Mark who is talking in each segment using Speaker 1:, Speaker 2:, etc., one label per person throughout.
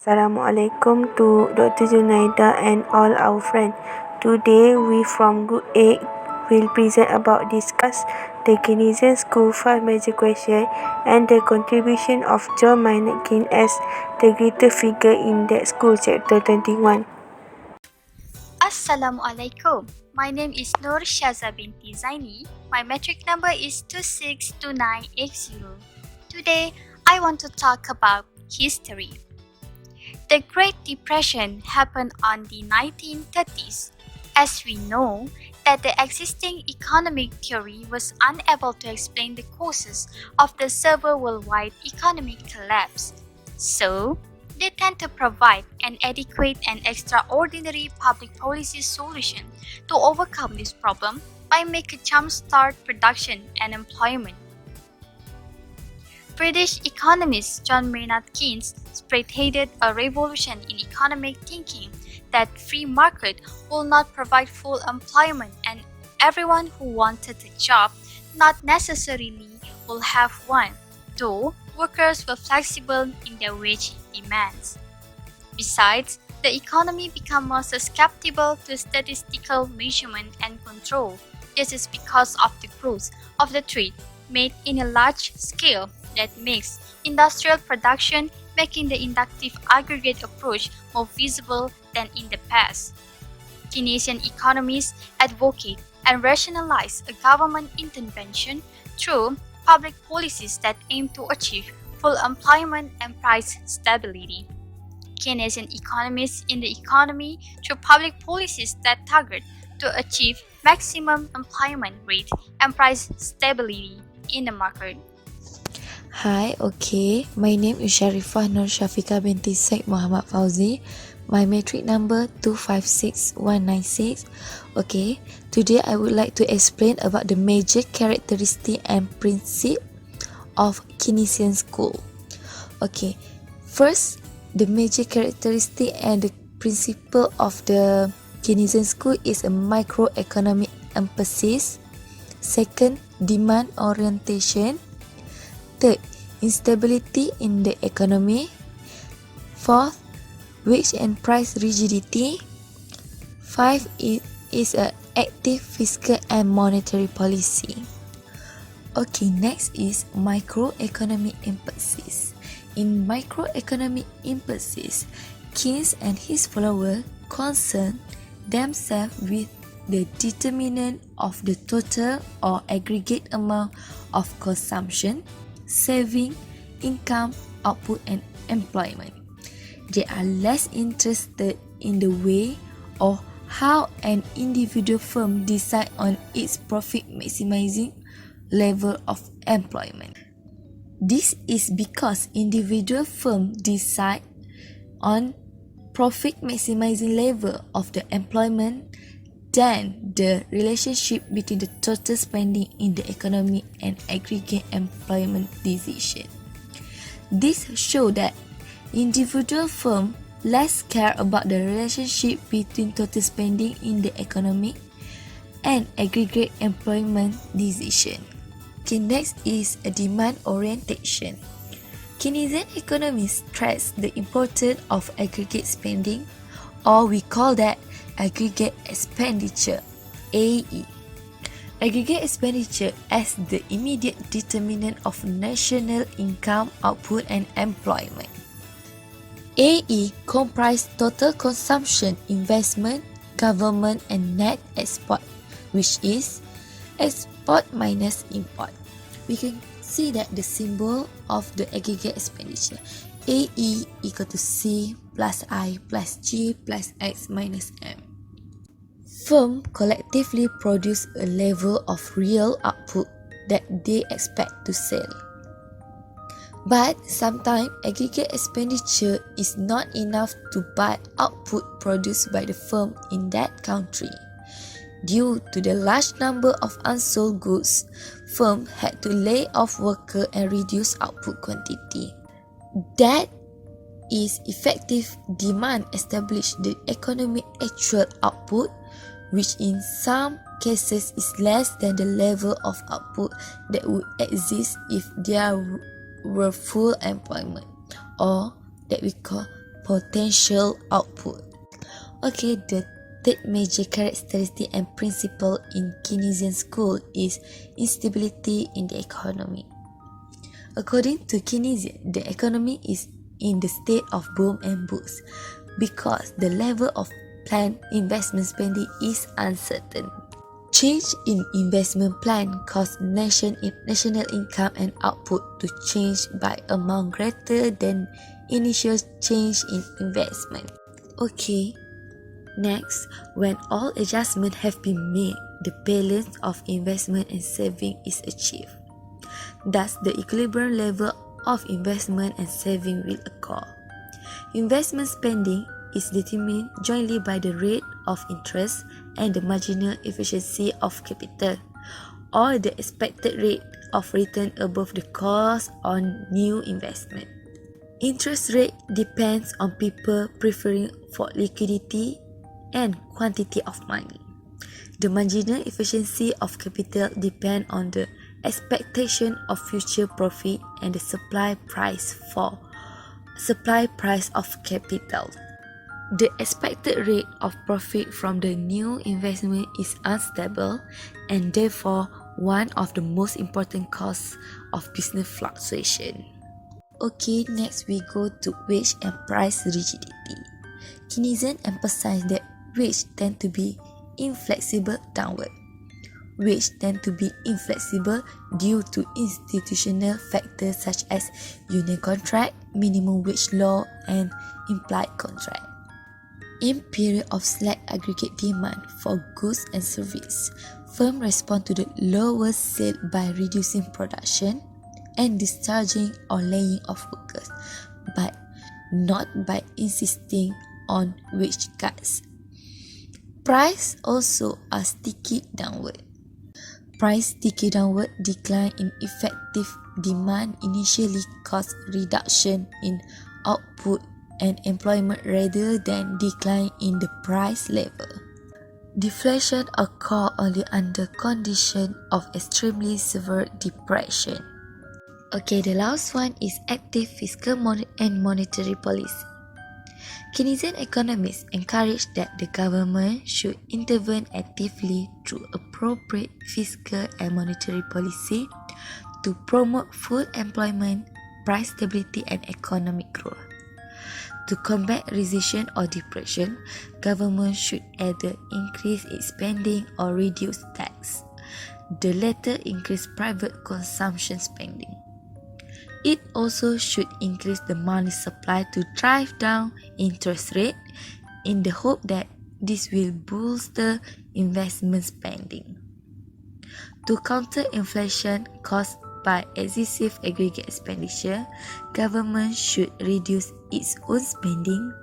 Speaker 1: Assalamualaikum to Dr. Junaidah and all our friends. Today we from Group A will present about discuss the Keynesian School 5 major questions and the contribution of John Maynard Keynes as the greater figure in that school, chapter 21.
Speaker 2: Assalamualaikum. My name is Nur Syaza binti ZAINI. My metric number is 262980. Today, I want to talk about history. The Great Depression happened on the 1930s. As we know, that the existing economic theory was unable to explain the causes of the severe worldwide economic collapse. So, they tend to provide an adequate and extraordinary public policy solution to overcome this problem by making jumpstart production and employment. British economist John Maynard Keynes spearheaded a revolution in economic thinking that free market will not provide full employment and everyone who wanted a job not necessarily will have one, though workers were flexible in their wage demands. Besides, the economy became more susceptible to statistical measurement and control. This is because of the growth of the trade made in a large scale that makes industrial production, making the inductive aggregate approach more feasible than in the past. Keynesian economists advocate and rationalize a government intervention through public policies that aim to achieve full employment and price stability. Keynesian economists in the economy through public policies that target to achieve maximum employment rate and price stability in the market.
Speaker 3: Hi, okay. My name is SHARIFAH Nur Shafiqah binti Syed MUHAMAD FAUZI. My metric number 256196. Okay, today I would like to explain about the major characteristic and principle of Keynesian school. Okay, first, the major characteristic and the principle of the Keynesian school is a microeconomic emphasis. Second, demand orientation. Third, instability in the economy. Fourth, wage and price rigidity. 5 is an active fiscal and monetary policy. Okay, next is microeconomic emphasis. In microeconomic emphasis, Keynes and his followers concern themselves with the determinant of the total or aggregate amount of consumption, saving, income, output and employment. They are less interested in the way or how an individual firm decides on its profit maximizing level of employment. This is because individual firms decide on profit maximizing level of the employment than the relationship between the total spending in the economy and aggregate employment decision. This shows that individual firms less care about the relationship between total spending in the economy and aggregate employment decision. Okay, next is a demand orientation. Keynesian economists stress the importance of aggregate spending, or we call that aggregate expenditure, AE. Aggregate expenditure as the immediate determinant of national income, output and employment. AE comprise total consumption, investment, government and net export, which is export minus import. We can see that the symbol of the aggregate expenditure, AE equal to C plus I plus G plus X minus M. Firms collectively produce a level of real output that they expect to sell. But sometimes aggregate expenditure is not enough to buy output produced by the firm in that country. Due to the large number of unsold goods, firms had to lay off workers and reduce output quantity. That is effective demand established the economic actual output, which in some cases is less than the level of output that would exist if there were full employment, or that we call potential output. Okay, the third major characteristic and principle in Keynesian school is instability in the economy. According to Keynesian, the economy is in the state of boom and bust because the level of planned investment spending is uncertain. Change in investment plan cause national income and output to change by amount greater than initial change in investment. Okay, next, when all adjustments have been made, the balance of investment and saving is achieved. Thus, the equilibrium level of investment and saving will occur. Investment spending is determined jointly by the rate of interest and the marginal efficiency of capital, or the expected rate of return above the cost on new investment. Interest rate depends on people preferring for liquidity and quantity of money. The marginal efficiency of capital depends on the expectation of future profit and the supply price of capital. The expected rate of profit from the new investment is unstable and therefore one of the most important causes of business fluctuation. Okay, next we go to wage and price rigidity. Keynesian emphasized that wage tend to be inflexible downward. Wage tend to be inflexible due to institutional factors such as union contract, minimum wage law, and implied contract. In period of slack aggregate demand for goods and service, firms respond to the lower sale by reducing production and discharging or laying off workers, but not by insisting on wage cuts. Price also are sticky downward. Price sticky downward decline in effective demand initially caused reduction in output and employment rather than decline in the price level. Deflation occurs only under condition of extremely severe depression. Okay, the last one is active fiscal and monetary policy. Keynesian economists encourage that the government should intervene actively through appropriate fiscal and monetary policy to promote full employment, price stability, and economic growth. To combat recession or depression, government should either increase its spending or reduce tax. The latter increase private consumption spending. It also should increase the money supply to drive down interest rate in the hope that this will bolster investment spending. To counter inflation caused by excessive aggregate expenditure, government should reduce its own spending,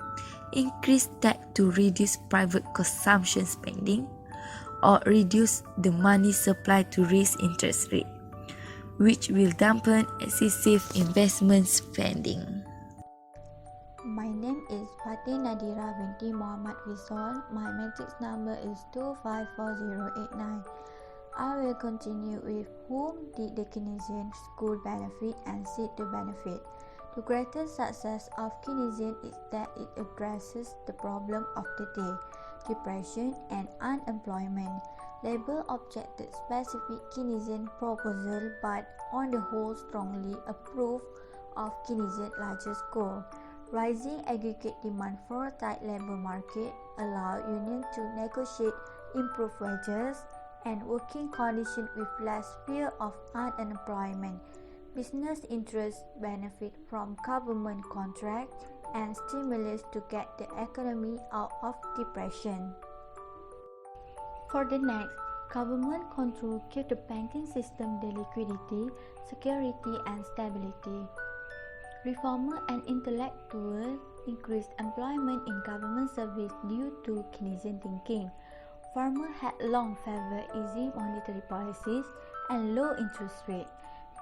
Speaker 3: increase tax to reduce private consumption spending, or reduce the money supply to raise interest rate, which will dampen excessive investment spending.
Speaker 4: My name is FATIN NADHIRAH binti MUHAMAD FISOL. My matrix number is 254089. I will continue with whom did the Keynesian school benefit and seek to benefit. The greatest success of Keynesian is that it addresses the problem of the day, depression and unemployment. Labour objected specific Keynesian proposal but on the whole strongly approved of Keynesian largest goal. Rising aggregate demand for a tight labour market allowed unions to negotiate improved wages and working conditions with less fear of unemployment. Business interests benefit from government contracts and stimulus to get the economy out of depression. For the next, government control keep the banking system the liquidity, security and stability. Reformer and intellectuals increased employment in government service due to Keynesian thinking. Farmers had long favored easy monetary policies and low interest rates.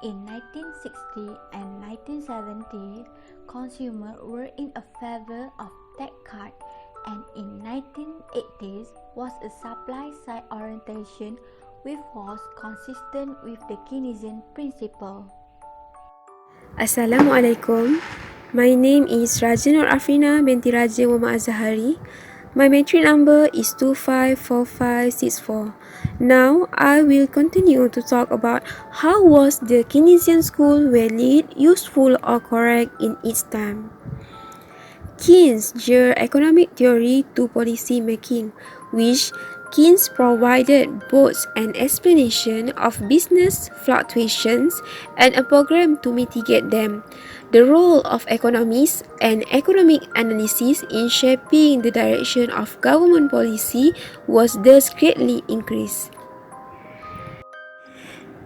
Speaker 4: In 1960 and 1970, consumers were in a favor of tax cut, and in 1980s was a supply-side orientation which was consistent with the Keynesian principle.
Speaker 1: Assalamualaikum. My name is AFRINA binti Raja Muhammad AZZAHARI. My matric number is 254564. Now I will continue to talk about how was the Keynesian school valid, useful or correct in its time. Keynes drew economic theory to policy making, which Keynes provided both an explanation of business fluctuations and a program to mitigate them. The role of economists and economic analysis in shaping the direction of government policy was thus greatly increased.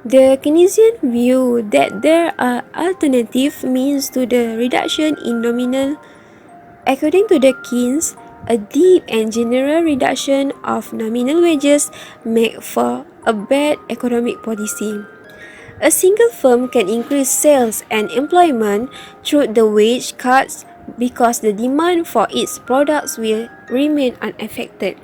Speaker 1: The Keynesian view that there are alternative means to the reduction in nominal. According to the Keynes, a deep and general reduction of nominal wages make for a bad economic policy. A single firm can increase sales and employment through the wage cuts because the demand for its products will remain unaffected.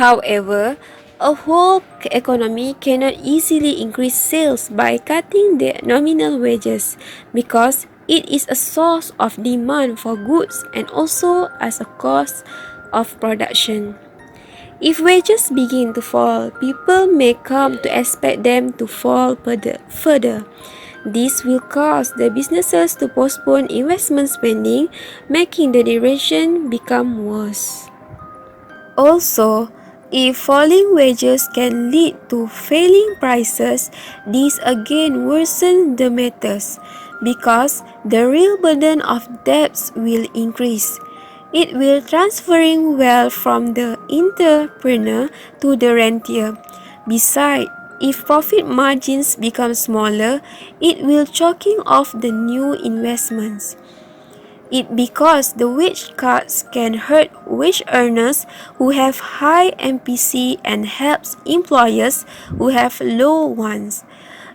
Speaker 1: However, a whole economy cannot easily increase sales by cutting the nominal wages because it is a source of demand for goods and also as a cost of production. If wages begin to fall, people may come to expect them to fall further. This will cause the businesses to postpone investment spending, making the duration become worse. Also, if falling wages can lead to falling prices, this again worsens the matters because the real burden of debts will increase. It will transferring wealth from the entrepreneur to the rentier. Besides, if profit margins become smaller, it will choking off the new investments. It because the wage cuts can hurt wage earners who have high MPC and helps employers who have low ones.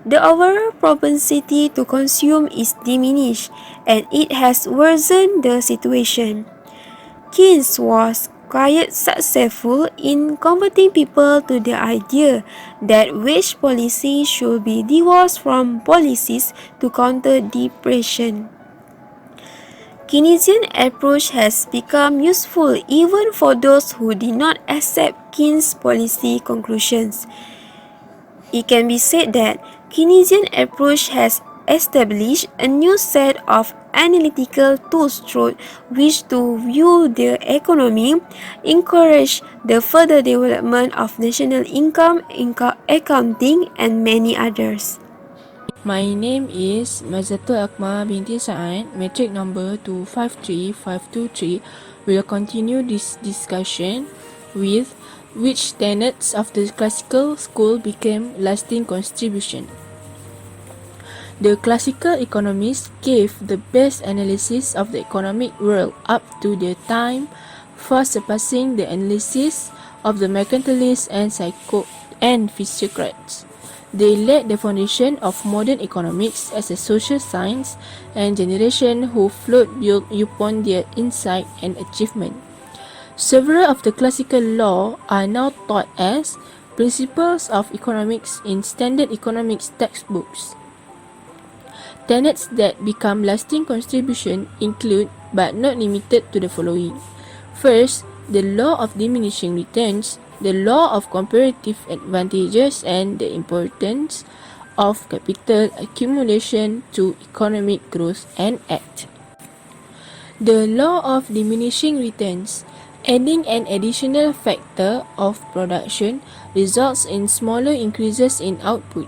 Speaker 1: The overall propensity to consume is diminished and it has worsened the situation. Keynes was quite successful in converting people to the idea that wage policy should be divorced from policies to counter depression. Keynesian approach has become useful even for those who did not accept Keynes' policy conclusions. It can be said that Keynesian approach has established a new set of analytical tools through which to view the economy, encourage the further development of national income accounting, and many others.
Speaker 5: My name is MAIZATUL binti SAAT, matric number 253523. We'll continue this discussion with which tenets of the classical school became lasting contribution. The classical economists gave the best analysis of the economic world up to the time, far surpassing the analysis of the mercantilists and physiocrats. They laid the foundation of modern economics as a social science, and generation who followed built upon their insight and achievement. Several of the classical law are now taught as principles of economics in standard economics textbooks. Tenets that become lasting contribution include, but not limited to, the following. First, the law of diminishing returns, the law of comparative advantages, and the importance of capital accumulation to economic growth and act. The law of diminishing returns, adding an additional factor of production results in smaller increases in output.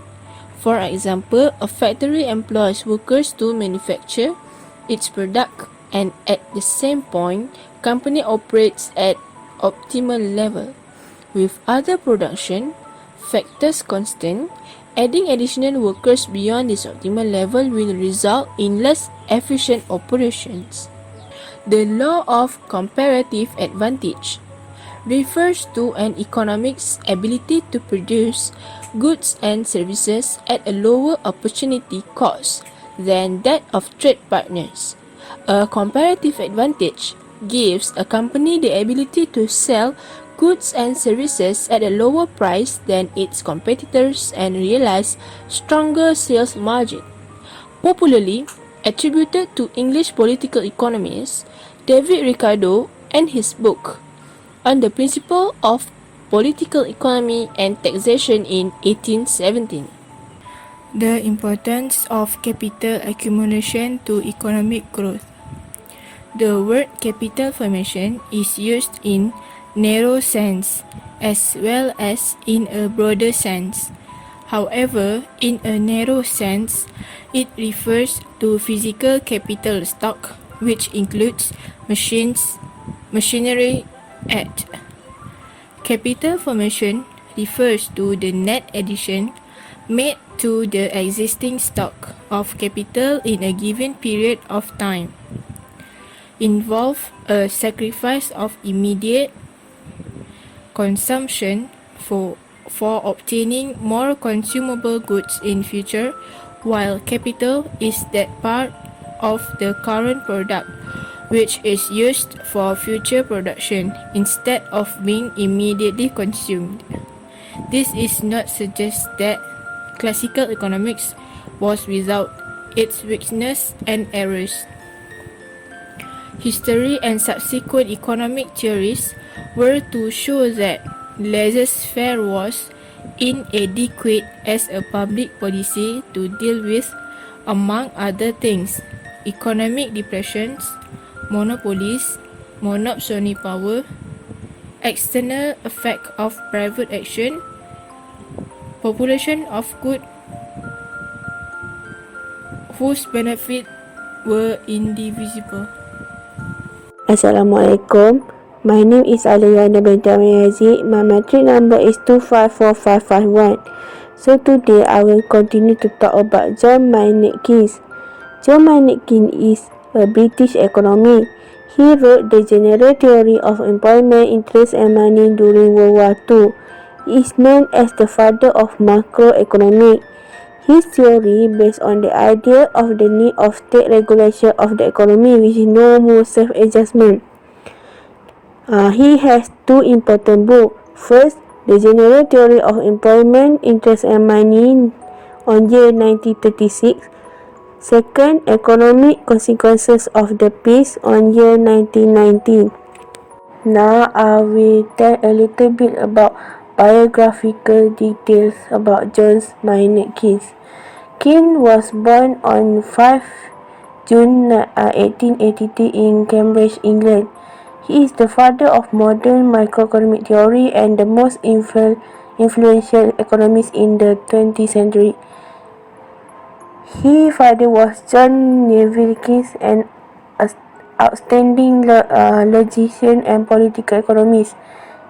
Speaker 5: For example, a factory employs workers to manufacture its product, and at the same point, company operates at optimal level. With other production factors constant, adding additional workers beyond this optimal level will result in less efficient operations. The law of comparative advantage refers to an economic's ability to produce goods and services at a lower opportunity cost than that of trade partners. A comparative advantage gives a company the ability to sell goods and services at a lower price than its competitors and realize stronger sales margin. Popularly, attributed to English political economist David Ricardo and his book on the principle of political economy and taxation in 1817. The importance of capital accumulation to economic growth. The word capital formation is used in narrow sense as well as in a broader sense. However, in a narrow sense, it refers to physical capital stock, which includes machines, machinery, and capital formation refers to the net addition made to the existing stock of capital in a given period of time. Involve a sacrifice of immediate consumption for obtaining more consumable goods in future, while capital is that part of the current product which is used for future production instead of being immediately consumed. This is not suggest that classical economics was without its weakness and errors. History and subsequent economic theories were to show that laissez-faire was inadequate as a public policy to deal with, among other things, economic depressions, monopolies, monopsony power, external effect of private action, population of good whose benefit were indivisible.
Speaker 1: Assalamualaikum. My name is ALIA binti YAZID. My matric number is 2545551. So today I will continue to talk about John Maynard Keynes. John Maynard Keynes is a British economist. He wrote the general theory of employment, interest and money during World War II. He is known as the father of macroeconomics. His theory based on the idea of the need of state regulation of the economy with no more self-adjustment. He has two important books. First, the general theory of employment, interest and money on year 1936. Second, economic consequences of the peace on year 1919. Now I will tell a little bit about biographical details about John Maynard Keynes. Keynes was born on 5 June 1883 in Cambridge, England. He is the father of modern macroeconomic theory and the most influential economist in the 20th century. His father was John Neville Keynes, an outstanding logician and political economist.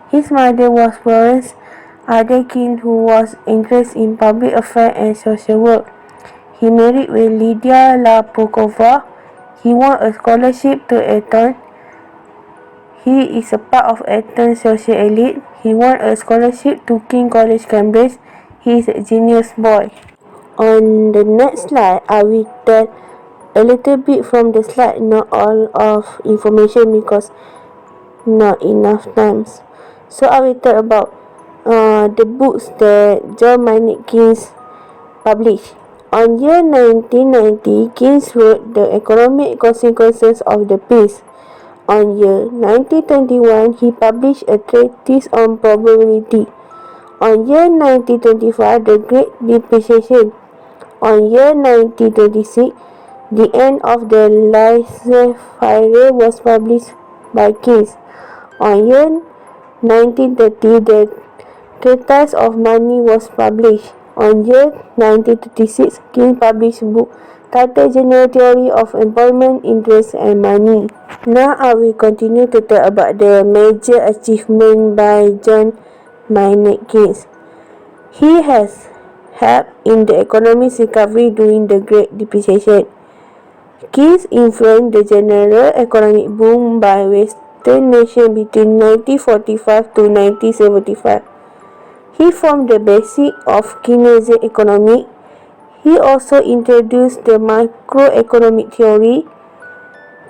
Speaker 1: His mother was Florence Ada Keynes, who was interested in public affairs and social work. He married with Lydia Lapokova. He won a scholarship to Eton. He is a part of Eton's social elite. He won a scholarship to King College, Cambridge. He is a genius boy. On the next slide, I will tell a little bit from the slide, not all of information because not enough times. So I will tell about the books that John Maynard Keynes published. On year 1990, Keynes wrote The Economic Consequences of the Peace. On year 1921, he published a treatise on probability. On year 1925, The Great Depression. On year 1926, The End of the Laissez-faire was published by Keynes. On year 1930, The Treatise of Money was published. On year 1936, Keynes published a book titled General Theory of Employment, Interest and Money. Now I will continue to talk about the major achievement by John Maynard Keynes. He has helped in the economic recovery during the Great Depression. Keynes influenced the general economic boom by Western nations between 1945 to 1975. He formed the basic of Keynesian economics. He also introduced the macroeconomic theory.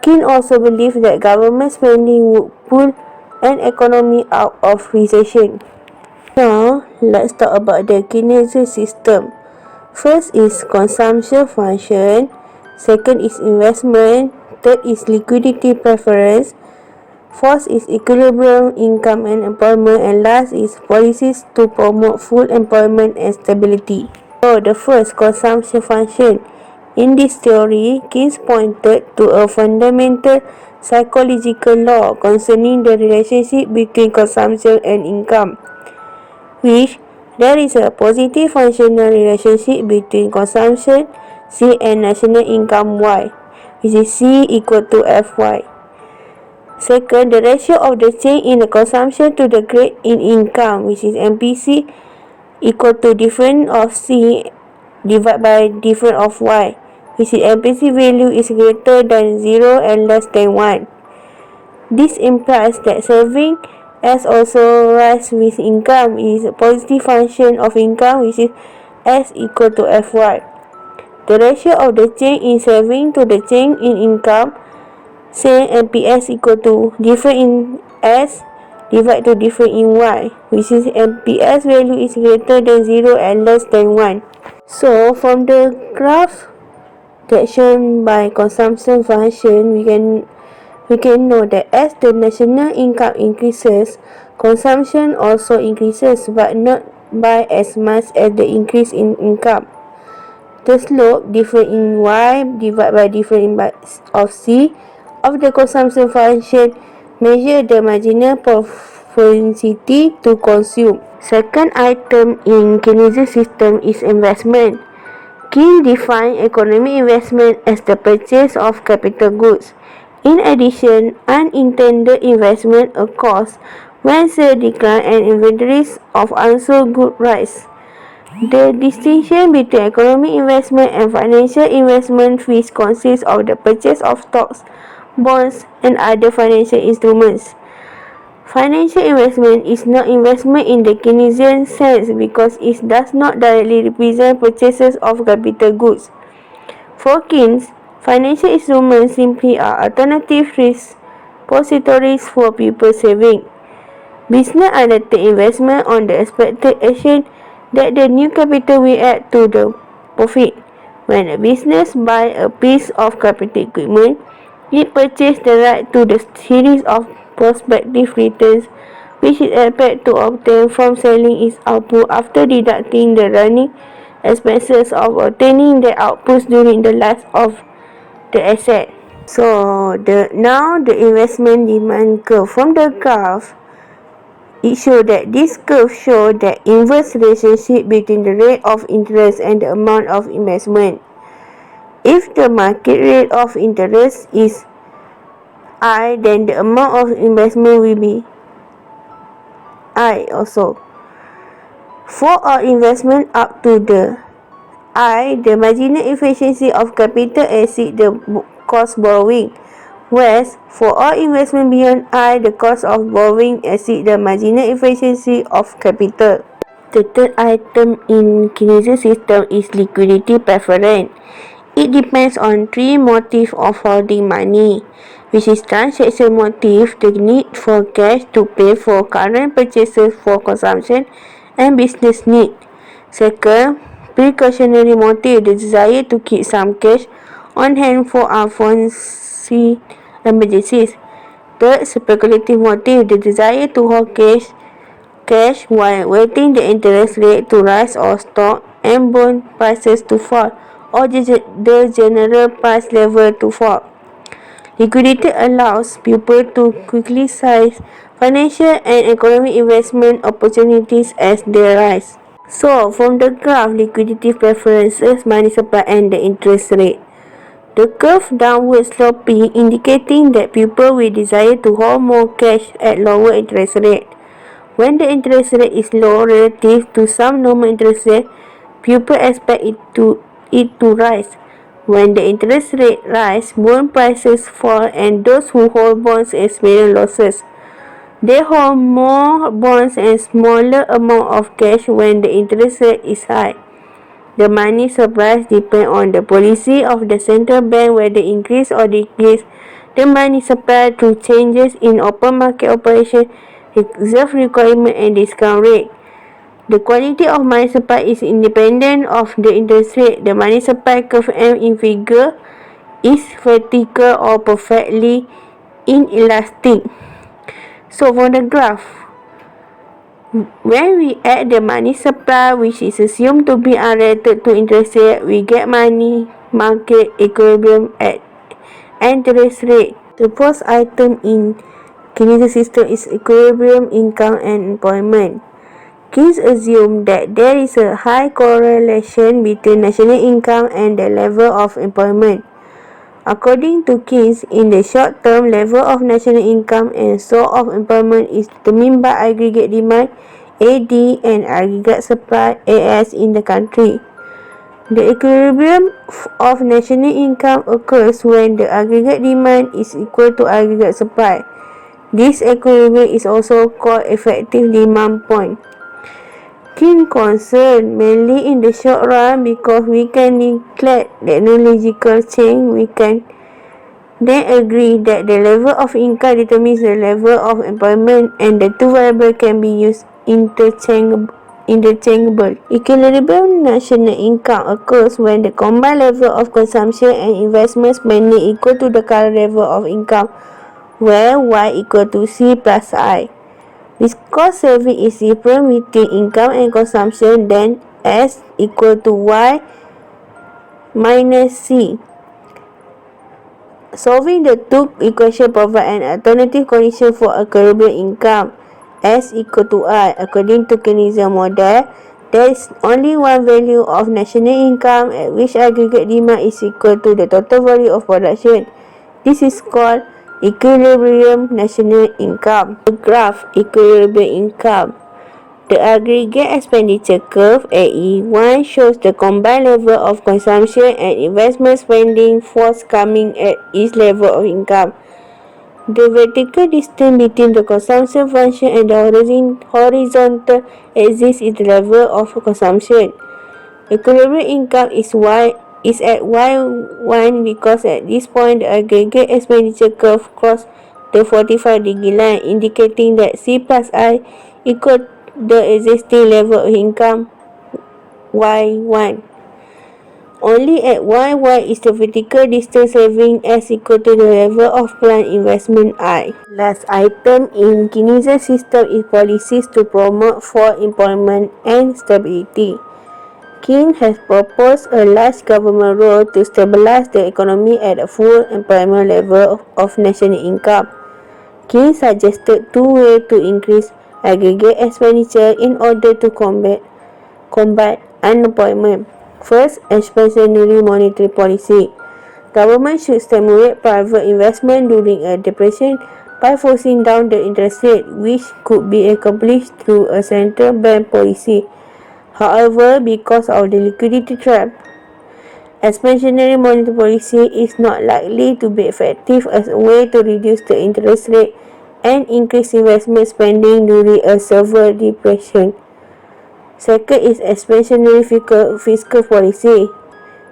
Speaker 1: Keynes also believed that government spending would pull an economy out of recession. Now, let's talk about the Keynesian system. First is consumption function. Second is investment. Third is liquidity preference. Fourth is equilibrium, income and employment. And last is policies to promote full employment and stability. So the first, consumption function. In this theory, Keynes pointed to a fundamental psychological law concerning the relationship between consumption and income, which there is a positive functional relationship between consumption C and national income Y, which is C equal to Fy. Second, the ratio of the change in the consumption to the grade in income, which is MPC, equal to difference of C divided by difference of Y, which is MPC value is greater than 0 and less than 1. This implies that saving S also rise with income is a positive function of income, which is S equal to Fy. The ratio of the change in saving to the change in income, say MPS equal to difference in S divided to difference in Y, which is MPS value is greater than 0 and less than 1. So from the graph that shown by consumption function, we can know that as the national income increases, consumption also increases, but not by as much as the increase in income. The slope difference in Y divided by difference of C of the consumption function measure the marginal propensity to consume. Second item in Keynesian system is investment. Keynes defined economic investment as the purchase of capital goods. In addition, unintended investment occurs when sales decline and inventories of unsold goods rise. The distinction between economic investment and financial investment which consists of the purchase of stocks, bonds, and other financial instruments. Financial investment is not investment in the Keynesian sense because it does not directly represent purchases of capital goods. For Keynes, financial instruments simply are alternative repositories for people saving. Business undertake investment on the expected action that the new capital will add to the profit. When a business buys a piece of capital equipment, it purchases the right to the series of prospective returns which it expects to obtain from selling its output after deducting the running expenses of obtaining the outputs during the life of the asset. So now the investment demand curve. From the graph, it shows that this curve shows the inverse relationship between the rate of interest and the amount of investment. If the market rate of interest is I, then the amount of investment will be I also. For all investment up to the I, the marginal efficiency of capital exceeds the cost borrowing, whereas for all investment beyond I, the cost of borrowing exceeds the marginal efficiency of capital. The third item in Keynesian system is liquidity preference. It depends on three motives of holding money, which is transaction motive, the need for cash to pay for current purchases for consumption, and business need. Second, precautionary motive, the desire to keep some cash on hand for unforeseen emergencies. Third, speculative motive, the desire to hold cash while waiting the interest rate to rise or stock and bond prices to fall, or the general price level to fall. Liquidity allows people to quickly seize financial and economic investment opportunities as they rise. So, from the graph, liquidity preferences, money supply, and the interest rate. The curve downward sloping, indicating that people will desire to hold more cash at lower interest rate. When the interest rate is low relative to some normal interest rate, people expect it to rise. When the interest rate rise, bond prices fall and those who hold bonds experience losses. They hold more bonds and smaller amount of cash when the interest rate is high. The money supply depends on the policy of the central bank whether increase or decrease the money supply through changes in open market operation, reserve requirement and discount rate. The quality of money supply is independent of the interest rate. The money supply curve M in figure is vertical or perfectly inelastic. So for the graph, when we add the money supply, which is assumed to be unrelated to interest rate, we get money market equilibrium at interest rate. The first item in Keynesian system is equilibrium income and employment. Keynes assume that there is a high correlation between national income and the level of employment. According to Keynes, in the short term, level of national income and so of employment is determined by aggregate demand AD and aggregate supply AS in the country. The equilibrium of national income occurs when the aggregate demand is equal to aggregate supply. This equilibrium is also called effective demand point. Keen concern mainly in the short run because we can neglect technological change. We can then agree that the level of income determines the level of employment and the two variables can be used interchangeable. Equilibrium national income occurs when the combined level of consumption and investment spending equal to the current level of income, where Y equal to C plus I. This cost saving is different between income and consumption, then S equal to Y minus C. Solving the two equations provide an alternative condition for equilibrium income. S equal to I. According to Keynesian model, there is only one value of national income at which aggregate demand is equal to the total value of production. This is called equilibrium national income. The graph equilibrium income. The aggregate expenditure curve AE1 shows the combined level of consumption and investment spending forthcoming at each level of income. The vertical distance between the consumption function and the horizontal axis is the level of consumption. Equilibrium income is at Y1 because at this point the aggregate expenditure curve crosses the 45-degree line, indicating that C plus I equal the existing level of income Y1. Only at Y is the vertical distance saving S equal to the level of planned investment I. Last item in Keynesian system is policies to promote for employment and stability. Keynes has proposed a large government role to stabilize the economy at a full employment level of national income. Keynes suggested two ways to increase aggregate expenditure in order to combat unemployment. First, expansionary monetary policy. Government should stimulate private investment during a depression by forcing down the interest rate, which could be accomplished through a central bank policy. However, because of the liquidity trap, expansionary monetary policy is not likely to be effective as a way to reduce the interest rate and increase investment spending during a severe depression. Second is expansionary fiscal policy,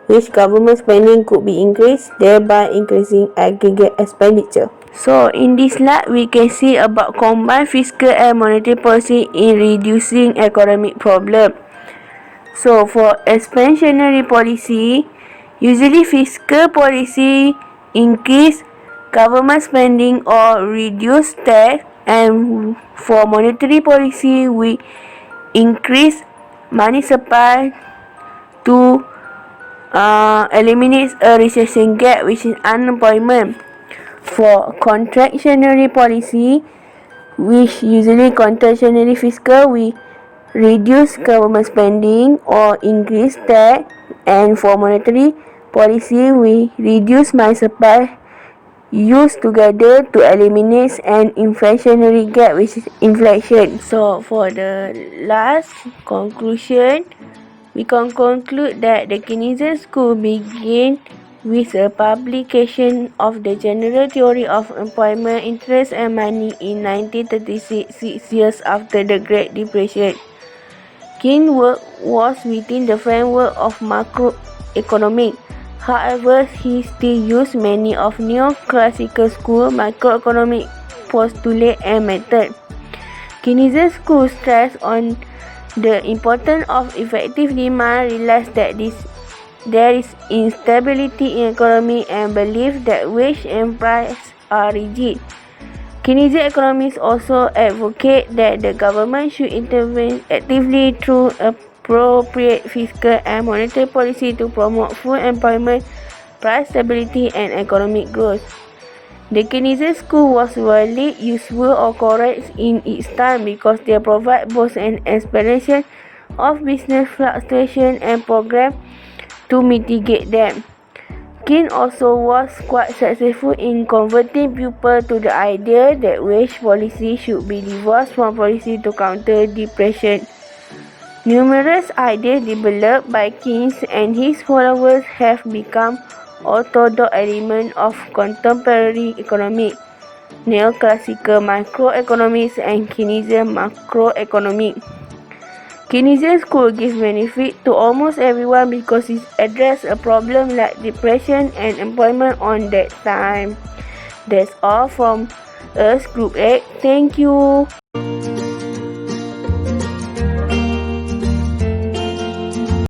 Speaker 1: which government spending could be increased, thereby increasing aggregate expenditure. So in this slide, we can see about combined fiscal and monetary policy in reducing economic problem. So for expansionary policy, usually fiscal policy increase government spending or reduce tax, and for monetary policy, we increase money supply to eliminate a recession gap, which is unemployment. For contractionary policy, which usually contractionary fiscal, we reduce government spending or increase tax, and for monetary policy, we reduce money supply used together to eliminate an inflationary gap, which is inflation. So for the last conclusion, we can conclude that the Keynesian school began with a publication of the general theory of employment, interest and money in 1936, 6 years after the Great Depression. Keynes' work was within the framework of macroeconomics. However, he still used many of neoclassical school macroeconomic postulates and methods. Keynesian school stressed on the importance of effective demand, realized that this there is instability in economy and belief that wage and price are rigid. Keynesian economists also advocate that the government should intervene actively through appropriate fiscal and monetary policy to promote full employment, price stability, and economic growth. The Keynesian school was widely useful or correct in its time because they provide both an explanation of business fluctuation and program to mitigate them. Keynes also was quite successful in converting people to the idea that wage policy should be divorced from policy to counter depression. Numerous ideas developed by Keynes and his followers have become orthodox elements of contemporary economics, neoclassical microeconomics, and Keynesian macroeconomics. Keynesian school gives benefit to almost everyone because it addresses a problem like depression and employment on that time. That's all from us, Group 8. Thank you.